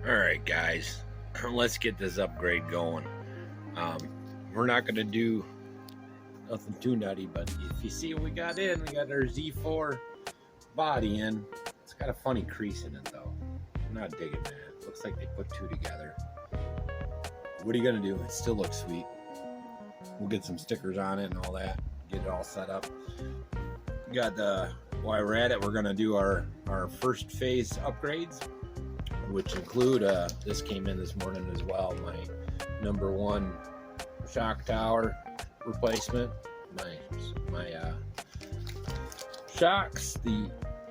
Alright guys, let's get this upgrade going. We're not going to do nothing too nutty, but if you see what we got in, we got our Z4 body in. It's got a funny crease in it though. I'm not digging that. It looks like they put two together. What are you going to do? It still looks sweet. We'll get some stickers on it and all that. Get it all set up. Got the, while we're at it, we're going to do our first phase upgrades, which include, this came in this morning as well, my #1 shock tower replacement, my shocks,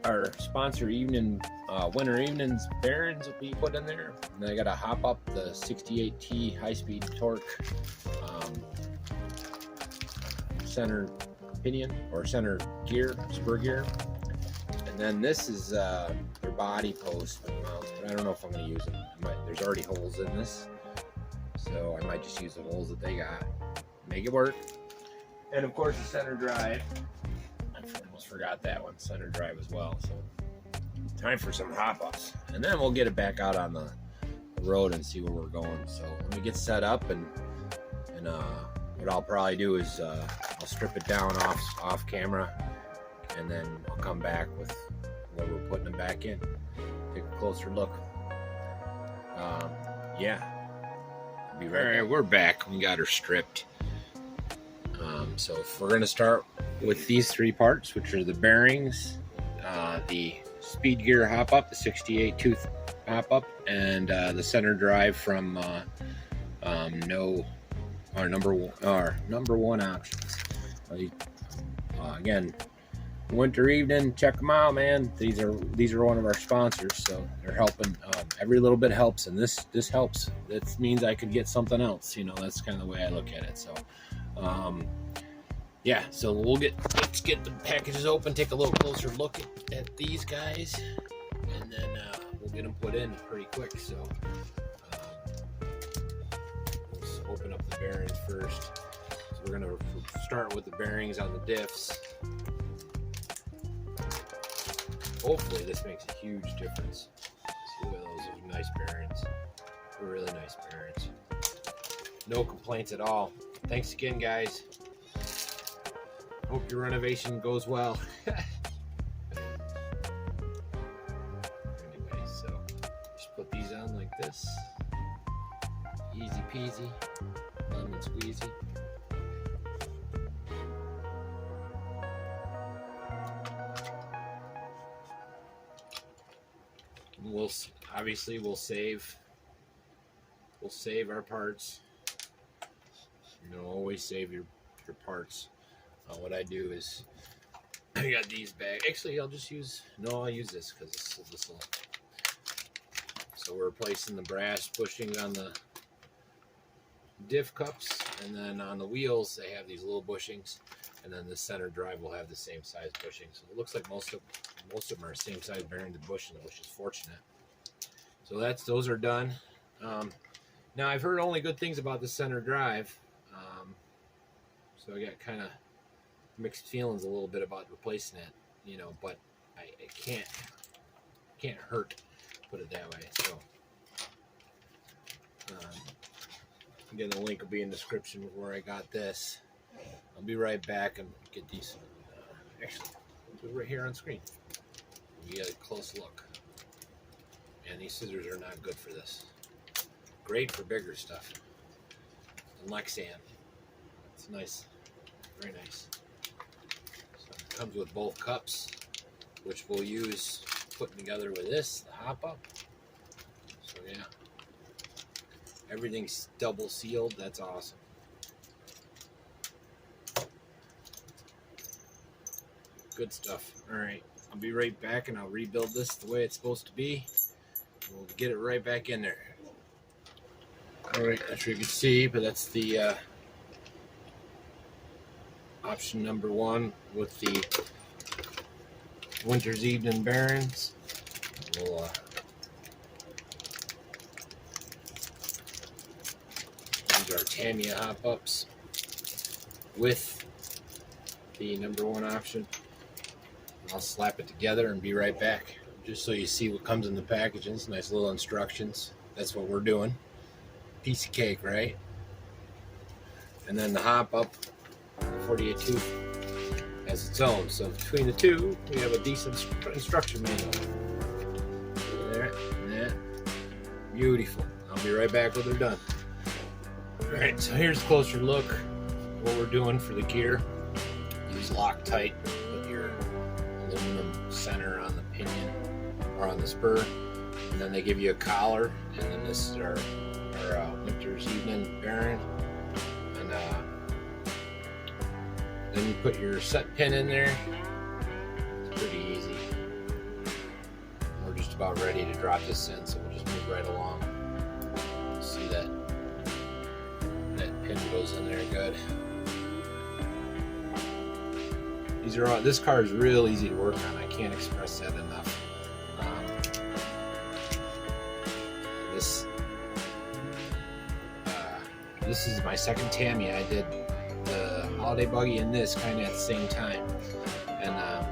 our sponsor winter evenings bearings will be put in there, and then I got to hop up the 68T high-speed torque center pinion or center gear, spur gear. And then this is their body post mounts, but I don't know if I'm going to use them. There's already holes in this, so I might just use the holes that they got, make it work. And of course the center drive, I almost forgot that one, center drive as well. So time for some hop-ups, and then we'll get it back out on the road and see where we're going. So let me get set up, and what I'll probably do is I'll strip it down off camera, and then I'll come back with where we're putting it back in, take a closer look. Yeah, I'll be right back. We're back. We got her stripped. So if we're gonna start with these three parts, which are the bearings, the speed gear hop up, the 68 tooth hop up, and the center drive from our number one options. Again, winter evening, check them out, man. These are one of our sponsors, so they're helping. Every little bit helps, and this helps. That means I could get something else. That's kind of the way I look at it. So yeah, so let's get the packages open, take a little closer look at these guys, and then we'll get them put in pretty quick. So let's open up the bearings first. So we're gonna start with the bearings on the diffs. Hopefully this makes a huge difference. See, look at those are nice bearings. They're really nice bearings. No complaints at all. Thanks again, guys. Hope your renovation goes well. Anyway, so just put these on like this. Easy peasy, lemon squeezy. We'll save our parts. Always save your parts. What I do is I got these bags. Actually, I'll use this because this will. So we're replacing the brass bushings on the diff cups, and then on the wheels they have these little bushings, and then the center drive will have the same size bushing. So it looks like most of them are the same size bearing the bushing, which is fortunate. So those are done. Now I've heard only good things about the center drive, so I got kind of mixed feelings a little bit about replacing it, but it can't hurt, put it that way. So again, the link will be in the description of where I got this. I'll be right back and get these. Actually, I'll do it right here on screen. We get a close look. And these scissors are not good for this. Great for bigger stuff. And Lexan. It's nice. Very nice. So it comes with both cups, which we'll use putting together with this, the hop up. So yeah. Everything's double sealed. That's awesome. Good stuff. Alright. I'll be right back and I'll rebuild this the way it's supposed to be. We'll get it right back in there. Alright, not sure you can see, but that's the option #1 with the winter's evening bearings. We'll these are Tamiya hop-ups with the #1 option. I'll slap it together and be right back. Just so you see what comes in the packages. Nice little instructions. That's what we're doing. Piece of cake, right? And then the hop up, the 48.2 has its own. So between the two, we have a decent instruction manual. There, and that. Beautiful. I'll be right back when they're done. Alright, so here's a closer look at what we're doing for the gear. Use Loctite with your aluminum center on the pinion or on the spur. And then they give you a collar, and then this is our winter's evening bearing. And then you put your set pin in there. It's pretty easy. We're just about ready to drop this in, so we'll just move right along. See that pin goes in there good. These are all. This car is real easy to work on. I can't express that enough. This is my second Tamiya. I did the holiday buggy and this kind of at the same time. And I'm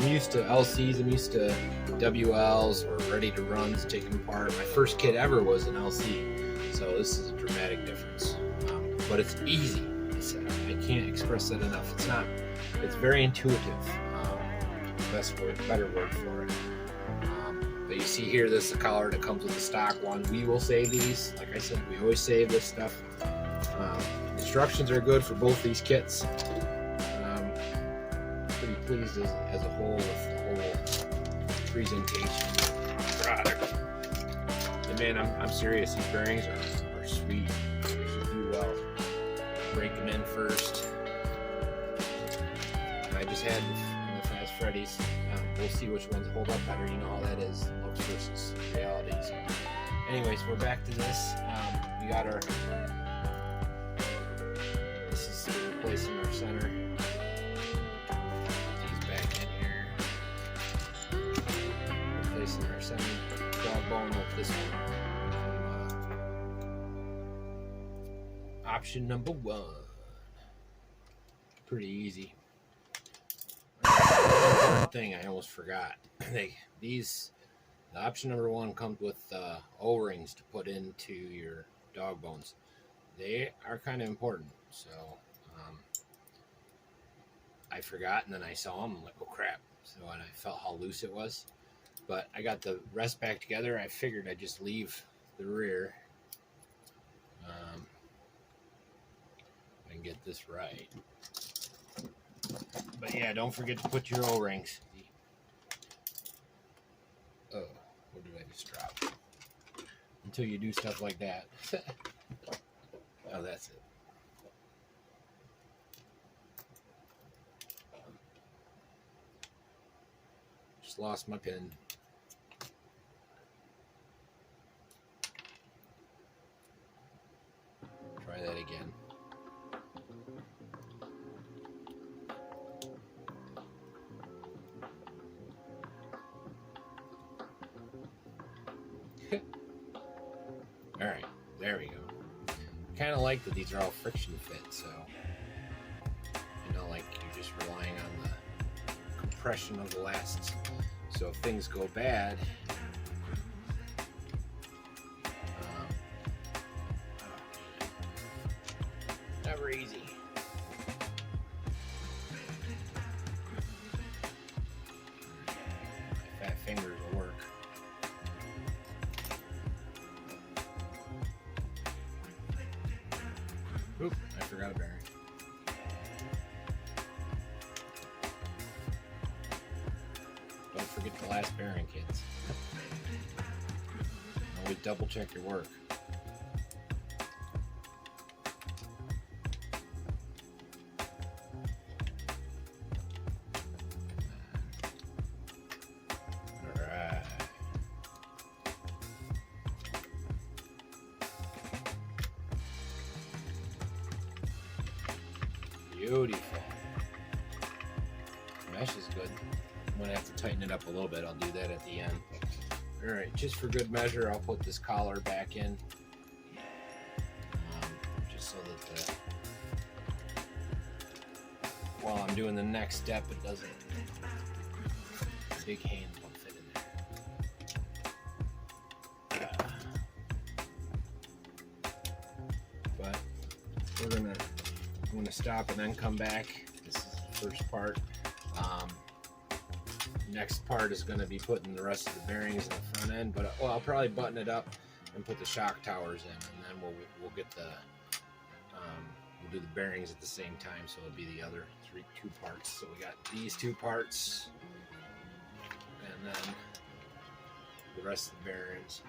used to LCs, I'm used to WLs or ready to runs, taking apart. My first kit ever was an LC, so this is a dramatic difference. But it's easy. I can't express that enough. It's very intuitive. Better word for it. But you see here, this is the collar that comes with the stock one. We will save these. Like I said, we always save this stuff. Instructions are good for both these kits. Pretty pleased as a whole with the whole presentation product. And man, I'm serious. These bearings are sweet. They should do well. Break them in first. I just had in the Fast Freddy's. We'll see which ones hold up better. You know how that is, looks versus reality. So anyways, we're back to this. We got our. This is replacing our center. These back in here. Replacing our center dog bone with this one. Option number 1. Pretty easy. One thing I almost forgot. The option number 1 comes with O-rings to put into your dog bones. They are kind of important. So I forgot, and then I saw them. I'm like, oh crap! So and I felt how loose it was. But I got the rest back together. I figured I'd just leave the rear. I can get this right. But yeah, don't forget to put your O-rings. Oh, what did I just drop? Until you do stuff like that. Oh, that's it. Just lost my pin. Try that again. All right, there we go. Kind of like that these are all friction fit, so like you're just relying on the compression of the lasts. So if things go bad, never easy. My fat fingers will work. Oop, I forgot a bearing. Don't forget the last bearing, kids. Always double check your work. Alright. Beautiful. Mesh is good. I'm gonna have to tighten it up a little bit. I'll do that at the end. All right, just for good measure, I'll put this collar back in, just so that while I'm doing the next step, it doesn't. Big hand won't fit in there. I'm gonna stop and then come back. This is the first part. Next part is gonna be putting the rest of the bearings in the front end, but I'll probably button it up and put the shock towers in, and then we'll get the we'll do the bearings at the same time, so it'll be the other two parts. So we got these two parts, and then the rest of the bearings.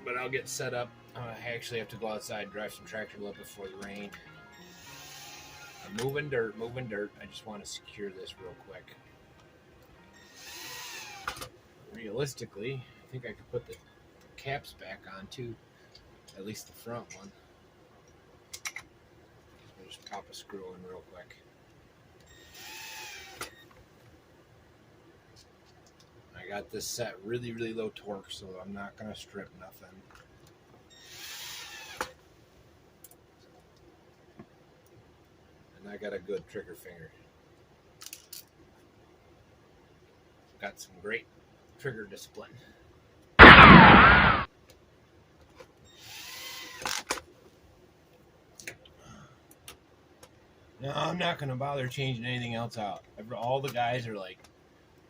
But I'll get set up. I actually have to go outside, drive some tractor a little bit before the rain. I'm moving dirt. I just want to secure this real quick. Realistically, I think I could put the caps back on too, at least the front one. I'll just pop a screw in real quick. I got this set really low torque, so I'm not going to strip nothing. And I got a good trigger finger. Got some great trigger discipline. No, I'm not going to bother changing anything else out. All the guys are like,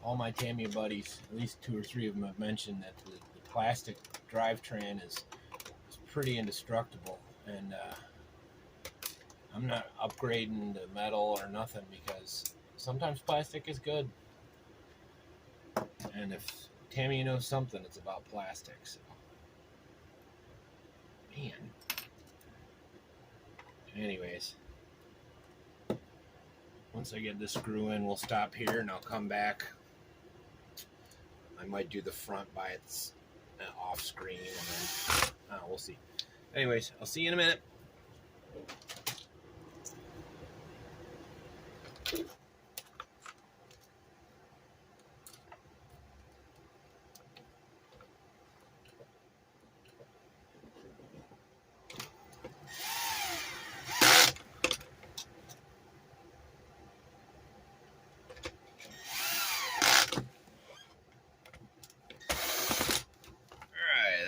all my Tamiya buddies, at least 2 or 3 of them have mentioned that the plastic drivetrain is pretty indestructible, and I'm not upgrading to metal or nothing, because sometimes plastic is good. And if Tamiya knows something, it's about plastics. So. Man. Anyways, once I get this screw in, we'll stop here and I'll come back. I might do the front by its off screen, and then we'll see. Anyways, I'll see you in a minute.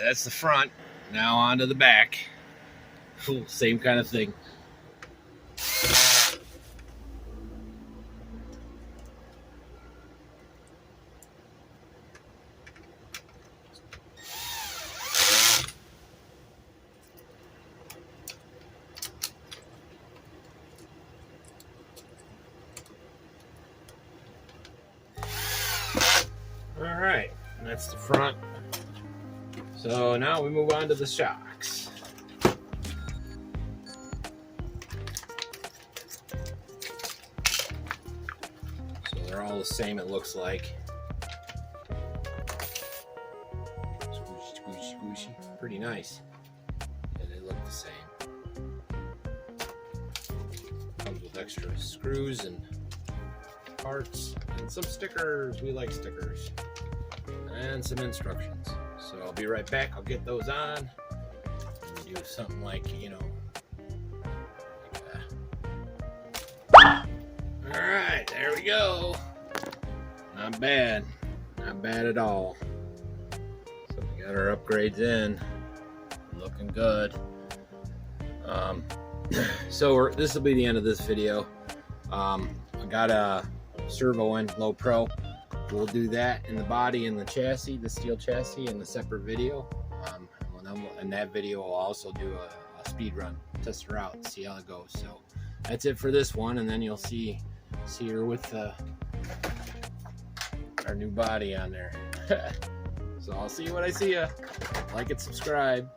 That's the front. Now on to the back. Ooh, same kind of thing. All right, that's the front. So now we move on to the shocks. So they're all the same, it looks like. Squishy, squishy, squishy. Pretty nice. Yeah, they look the same. Comes with extra screws and parts and some stickers. We like stickers. And some instructions. So I'll be right back. I'll get those on. Do something like, you know, like that. All right, there we go. Not bad. Not bad at all. So we got our upgrades in. Looking good. So this will be the end of this video. I got a servo in, low pro. We'll do that in the body and the chassis, the steel chassis, in the separate video. And that video will also do a speed run, test her out, see how it goes. So that's it for this one, and then you'll see her with our new body on there. So I'll see you when I see you. Like and subscribe.